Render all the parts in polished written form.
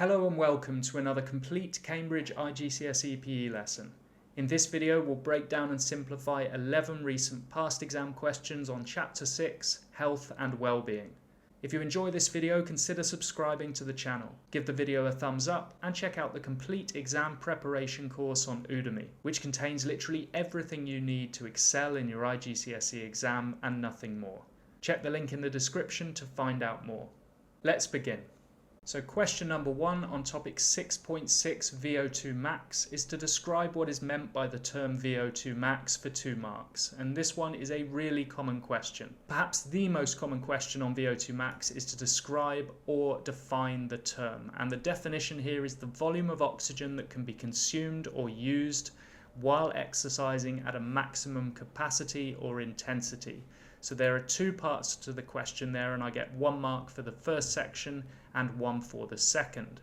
Hello and welcome to another complete Cambridge IGCSE PE lesson. In this video we'll break down and simplify 11 recent past exam questions on Chapter 6, Health and Wellbeing. If you enjoy this video, consider subscribing to the channel, give the video a thumbs up and check out the complete exam preparation course on Udemy, which contains literally everything you need to excel in your IGCSE exam and nothing more. Check the link in the description to find out more. Let's begin. So question number 1 on topic 6.6 VO2 max is to describe what is meant by the term VO2 max for 2 marks, and this one is a really common question. Perhaps the most common question on VO2 max is to describe or define the term, and the definition here is the volume of oxygen that can be consumed or used while exercising at a maximum capacity or intensity. So there are 2 parts to the question there, and I get 1 mark for the first section and 1 for the second.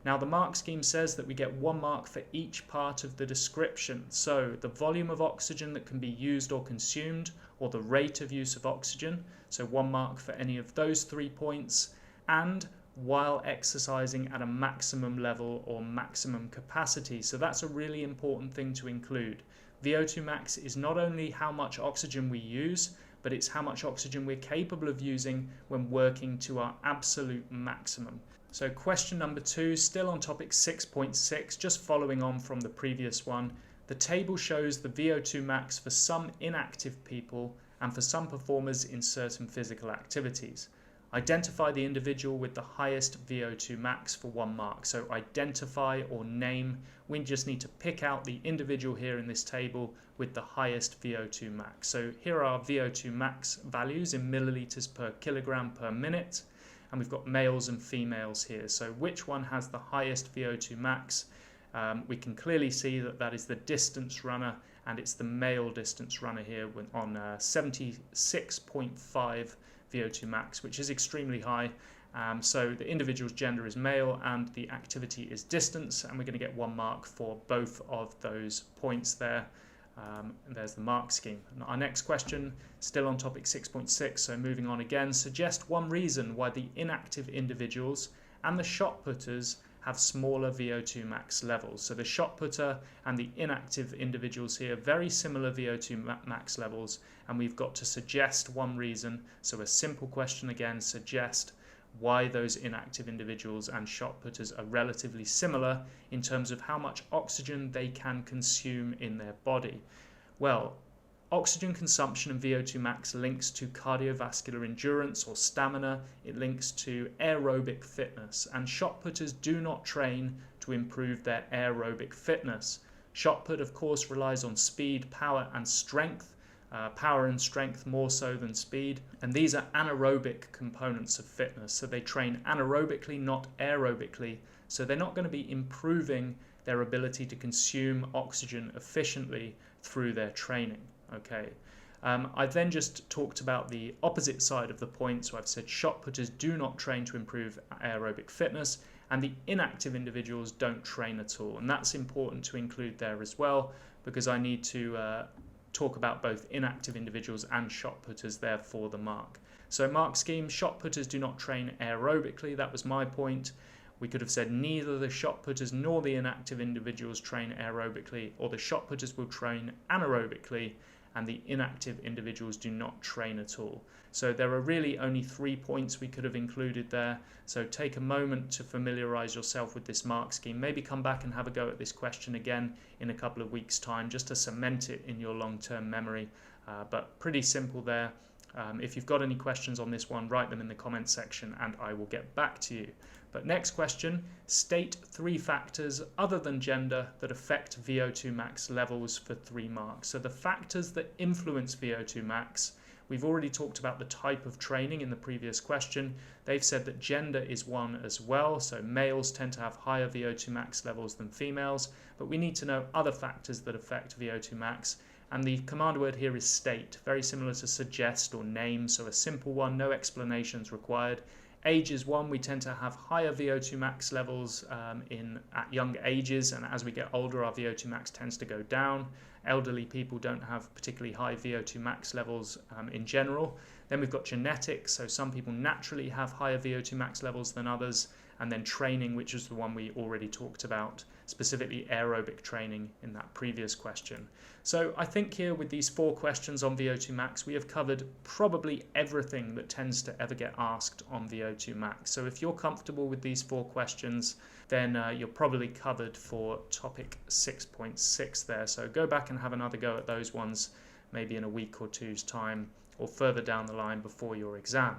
Now the mark scheme says that we get 1 mark for each part of the description. So the volume of oxygen that can be used or consumed, or the rate of use of oxygen, so 1 mark for any of those 3 points, and while exercising at a maximum level or maximum capacity. So that's a really important thing to include. VO2 max is not only how much oxygen we use, but it's how much oxygen we're capable of using when working to our absolute maximum. So question number 2, still on topic 6.6, just following on from the previous one. The table shows the VO2 max for some inactive people and for some performers in certain physical activities. Identify the individual with the highest VO2 max for 1 mark. So identify or name, we just need to pick out the individual here in this table with the highest VO2 max. So here are our VO2 max values in millilitres per kilogram per minute, and we've got males and females here. So which one has the highest VO2 max? We can clearly see that that is the distance runner, and it's the male distance runner here on 76.5 VO2 max, which is extremely high. So the individual's gender is male and the activity is distance, and we're going to get 1 mark for both of those points there. And there's the mark scheme. And our next question, still on topic 6.6, so moving on again, suggest 1 reason why the inactive individuals and the shot putters have smaller VO2 max levels. So the shot putter and the inactive individuals here, very similar VO2 max levels, and we've got to suggest 1 reason. So a simple question again, suggest why those inactive individuals and shot putters are relatively similar in terms of how much oxygen they can consume in their body. Well, oxygen consumption and VO2 max links to cardiovascular endurance or stamina. It links to aerobic fitness, and shot putters do not train to improve their aerobic fitness. Shot put, of course, relies on speed, power and strength. Power and strength more so than speed, and these are anaerobic components of fitness, so they train anaerobically, not aerobically, so they're not going to be improving their ability to consume oxygen efficiently through their training. Okay. I've then just talked about the opposite side of the point, so I've said shot putters do not train to improve aerobic fitness, and the inactive individuals don't train at all, and that's important to include there as well, because I need to talk about both inactive individuals and shot putters there for the mark. So mark scheme, shot putters do not train aerobically, that was my point. We could have said neither the shot putters nor the inactive individuals train aerobically, or the shot putters will train anaerobically and the inactive individuals do not train at all. So there are really only 3 points we could have included there. So take a moment to familiarise yourself with this mark scheme. Maybe come back and have a go at this question again in a couple of weeks' time, just to cement it in your long-term memory. But pretty simple there. If you've got any questions on this one, write them in the comments section and I will get back to you. But next question, state 3 factors other than gender that affect VO2 max levels for 3 marks. So the factors that influence VO2 max, we've already talked about the type of training in the previous question. They've said that gender is one as well, so males tend to have higher VO2 max levels than females, but we need to know other factors that affect VO2 max. And the command word here is state, very similar to suggest or name, so a simple one, no explanations required. Age is one, we tend to have higher VO2 max levels at young ages, and as we get older our VO2 max tends to go down. Elderly people don't have particularly high VO2 max levels in general. Then we've got genetics, so some people naturally have higher VO2 max levels than others, and then training, which is the one we already talked about, specifically aerobic training in that previous question. So I think here with these 4 questions on VO2 max, we have covered probably everything that tends to ever get asked on VO2 max. So if you're comfortable with these 4 questions, then you're probably covered for topic 6.6 there. So go back and have another go at those ones, maybe in a week or two's time, or further down the line before your exam.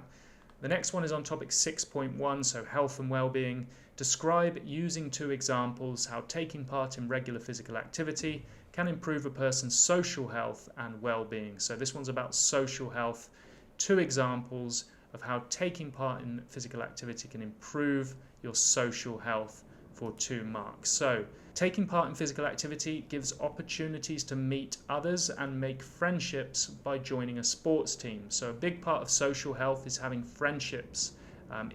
The next one is on topic 6.1, so health and well-being. Describe, using 2 examples, how taking part in regular physical activity can improve a person's social health and well-being. So this one's about social health. 2 examples of how taking part in physical activity can improve your social health for 2 marks. So taking part in physical activity gives opportunities to meet others and make friendships by joining a sports team. So a big part of social health is having friendships,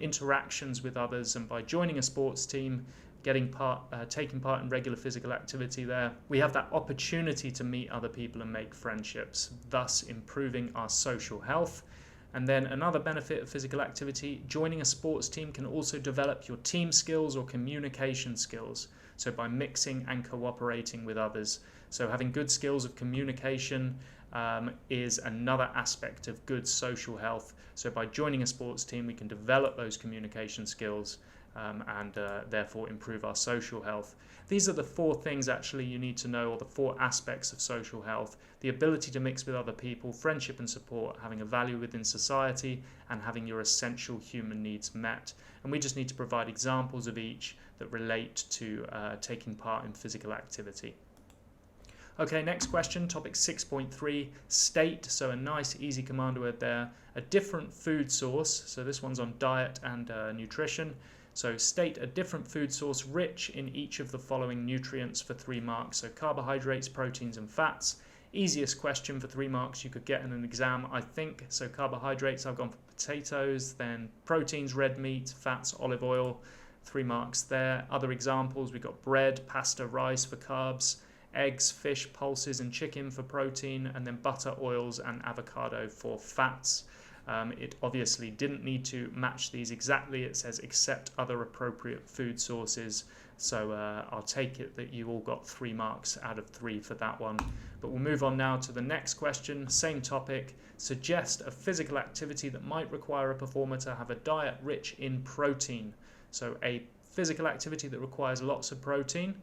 interactions with others, and by joining a sports team, taking part in regular physical activity there, we have that opportunity to meet other people and make friendships, thus improving our social health. And then another benefit of physical activity, joining a sports team can also develop your team skills or communication skills. So by mixing and cooperating with others. So having good skills of communication is another aspect of good social health. So by joining a sports team, we can develop those communication skills and therefore improve our social health. These are the 4 things actually you need to know, or the 4 aspects of social health: the ability to mix with other people, friendship and support, having a value within society, and having your essential human needs met. And we just need to provide examples of each that relate to taking part in physical activity. Okay, next question, topic 6.3, state. So a nice easy command word there. A different food source. So this one's on diet and nutrition. So state a different food source rich in each of the following nutrients for 3 marks. So carbohydrates, proteins and fats. Easiest question for 3 marks you could get in an exam, I think. So carbohydrates, I've gone for potatoes, then proteins, red meat, fats, olive oil, 3 marks there. Other examples, we've got bread, pasta, rice for carbs, eggs, fish, pulses and chicken for protein, and then butter, oils and avocado for fats. It obviously didn't need to match these exactly. It says accept other appropriate food sources. So I'll take it that you all got 3 marks out of 3 for that one. But we'll move on now to the next question, same topic. Suggest a physical activity that might require a performer to have a diet rich in protein. So a physical activity that requires lots of protein.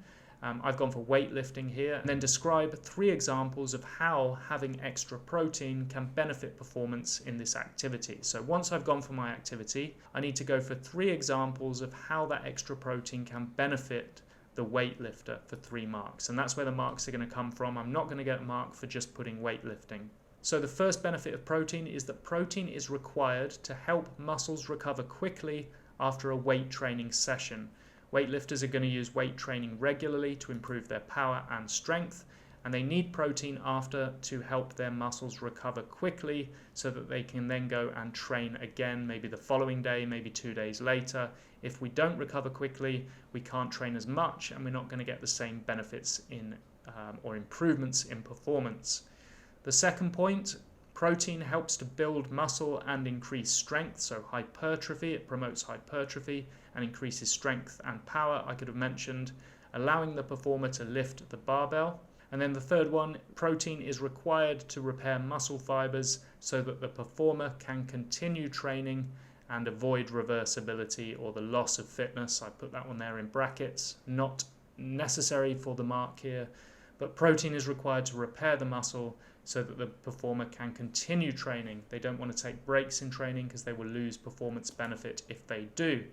I've gone for weightlifting here. And then describe 3 examples of how having extra protein can benefit performance in this activity. So once I've gone for my activity, I need to go for 3 examples of how that extra protein can benefit the weightlifter for 3 marks. And that's where the marks are going to come from. I'm not going to get a mark for just putting weightlifting. So the first benefit of protein is that protein is required to help muscles recover quickly after a weight training session. Weightlifters are going to use weight training regularly to improve their power and strength, and they need protein after to help their muscles recover quickly so that they can then go and train again, maybe the following day, maybe 2 days later. If we don't recover quickly, we can't train as much and we're not going to get the same benefits in or improvements in performance. The second point, protein helps to build muscle and increase strength, so hypertrophy, it promotes hypertrophy and increases strength and power, I could have mentioned, allowing the performer to lift the barbell. And then the third one, protein is required to repair muscle fibers so that the performer can continue training and avoid reversibility or the loss of fitness. I put that one there in brackets, not necessary for the mark here, but protein is required to repair the muscle so that the performer can continue training. They don't want to take breaks in training because they will lose performance benefit if they do.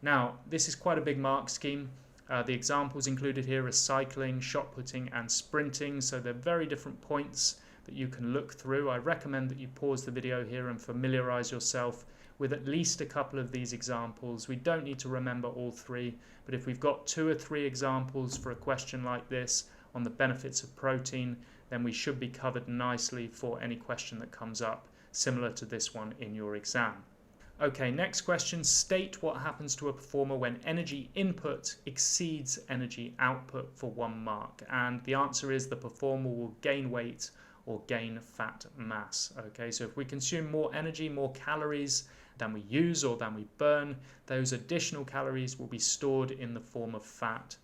Now, this is quite a big mark scheme. The examples included here are cycling, shot putting and sprinting, so they're very different points that you can look through. I recommend that you pause the video here and familiarize yourself with at least a couple of these examples. We don't need to remember all 3, but if we've got 2 or 3 examples for a question like this on the benefits of protein, then we should be covered nicely for any question that comes up similar to this one in your exam. Okay, next question, state what happens to a performer when energy input exceeds energy output for 1 mark. And the answer is the performer will gain weight or gain fat mass. Okay, so if we consume more energy, more calories than we use or than we burn, those additional calories will be stored in the form of fat.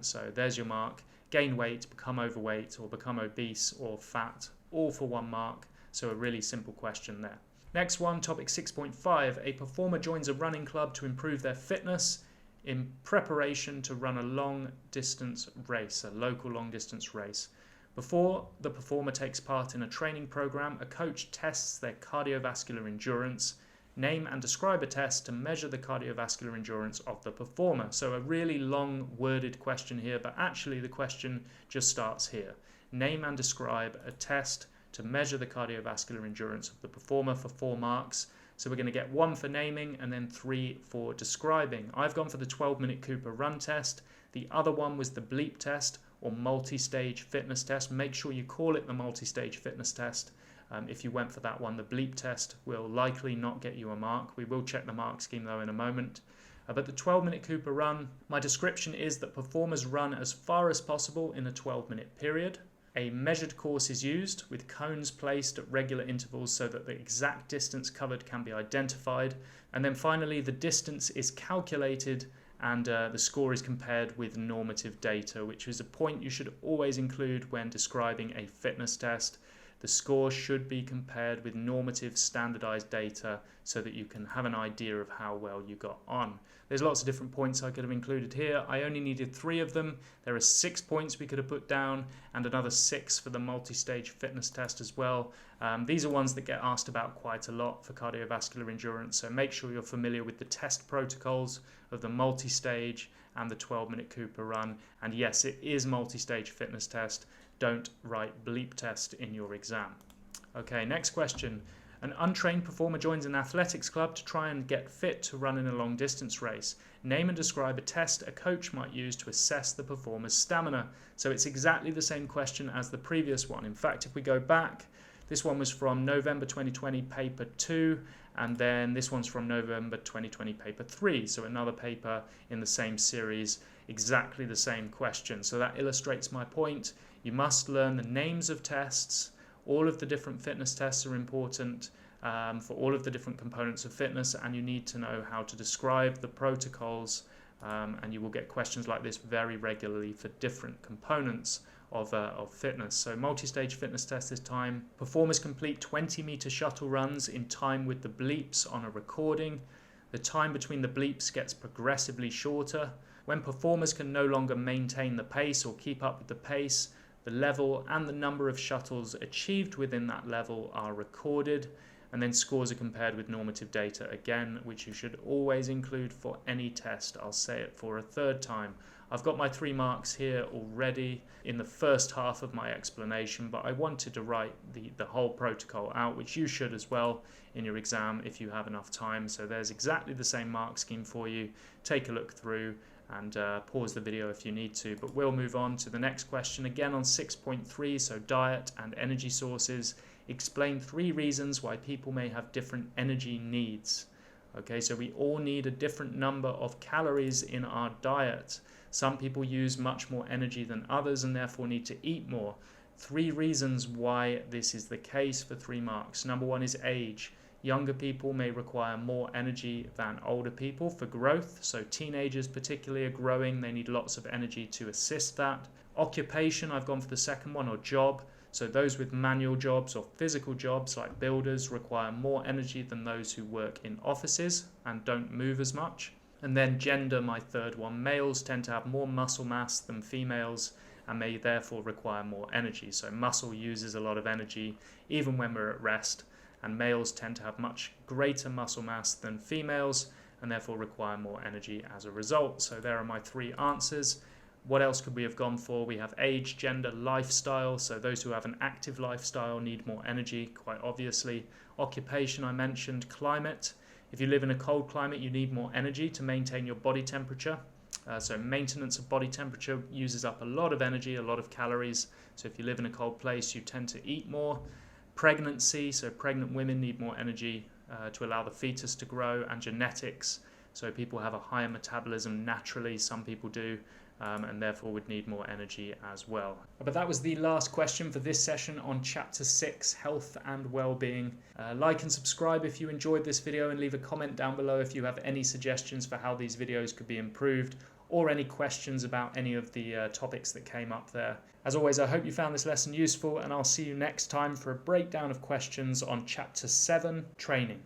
So there's your mark. Gain weight, become overweight, or become obese, or fat, all for 1 mark. So a really simple question there. Next one, topic 6.5. A performer joins a running club to improve their fitness in preparation to run a long distance race, a local long distance race. Before the performer takes part in a training program, a coach tests their cardiovascular endurance. Name and describe a test to measure the cardiovascular endurance of the performer. So a really long worded question here, but actually the question just starts here. Name and describe a test to measure the cardiovascular endurance of the performer for 4 marks. So we're going to get 1 for naming and then 3 for describing. I've gone for the 12-minute Cooper run test. The other one was the bleep test or multi-stage fitness test. Make sure you call it the multi-stage fitness test. If you went for that one, the bleep test will likely not get you a mark. We will check the mark scheme though in a moment. But the 12-minute Cooper run, my description is that performers run as far as possible in a 12-minute period. A measured course is used with cones placed at regular intervals so that the exact distance covered can be identified. And then finally, the distance is calculated and the score is compared with normative data, which is a point you should always include when describing a fitness test. The score should be compared with normative standardized data so that you can have an idea of how well you got on. There's lots of different points I could have included here. I only needed 3 of them. There are 6 points we could have put down and another 6 for the multi-stage fitness test as well. These are ones that get asked about quite a lot for cardiovascular endurance, so make sure you're familiar with the test protocols of the multi-stage and the 12-minute Cooper run. And yes, it is multi-stage fitness test. Don't write bleep test in your exam. Okay, next question. An untrained performer joins an athletics club to try and get fit to run in a long distance race. Name and describe a test a coach might use to assess the performer's stamina. So it's exactly the same question as the previous one. In fact, if we go back, this one was from November 2020 paper 2, and then this one's from November 2020 paper 3. So another paper in the same series, exactly the same question. So that illustrates my point. You must learn the names of tests. All of the different fitness tests are important for all of the different components of fitness, and you need to know how to describe the protocols, and you will get questions like this very regularly for different components of fitness. So multi-stage fitness test this time. Performers complete 20-meter shuttle runs in time with the bleeps on a recording. The time between the bleeps gets progressively shorter. When performers can no longer maintain the pace or keep up with the pace, the level and the number of shuttles achieved within that level are recorded, and then scores are compared with normative data again, which you should always include for any test. I'll say it for a 3rd time. I've got my 3 marks here already in the first half of my explanation, but I wanted to write the whole protocol out, which you should as well in your exam if you have enough time. So there's exactly the same mark scheme for you. Take a look through and pause the video if you need to, but we'll move on to the next question again on 6.3. So diet and energy sources. Explain 3 reasons why people may have different energy needs. Okay, so we all need a different number of calories in our diet. Some people use much more energy than others and therefore need to eat more. 3 reasons why this is the case for 3 marks. Number 1 is age. Younger people may require more energy than older people for growth. So teenagers particularly are growing. They need lots of energy to assist that. Occupation, I've gone for the second one, or job. So those with manual jobs or physical jobs like builders require more energy than those who work in offices and don't move as much. And then gender, my 3rd one. Males tend to have more muscle mass than females and may therefore require more energy. So muscle uses a lot of energy even when we're at rest. And males tend to have much greater muscle mass than females and therefore require more energy as a result. So there are my 3 answers. What else could we have gone for? We have age, gender, lifestyle. So those who have an active lifestyle need more energy, quite obviously. Occupation, I mentioned. Climate. If you live in a cold climate, you need more energy to maintain your body temperature. So maintenance of body temperature uses up a lot of energy, a lot of calories. So if you live in a cold place, you tend to eat more. Pregnancy, so pregnant women need more energy to allow the fetus to grow. And genetics, so people have a higher metabolism naturally, some people do, and therefore would need more energy as well. But that was the last question for this session on Chapter 6, Health and Wellbeing. Like and subscribe if you enjoyed this video, and leave a comment down below if you have any suggestions for how these videos could be improved, or any questions about any of the topics that came up there. As always, I hope you found this lesson useful, and I'll see you next time for a breakdown of questions on Chapter 7, Training.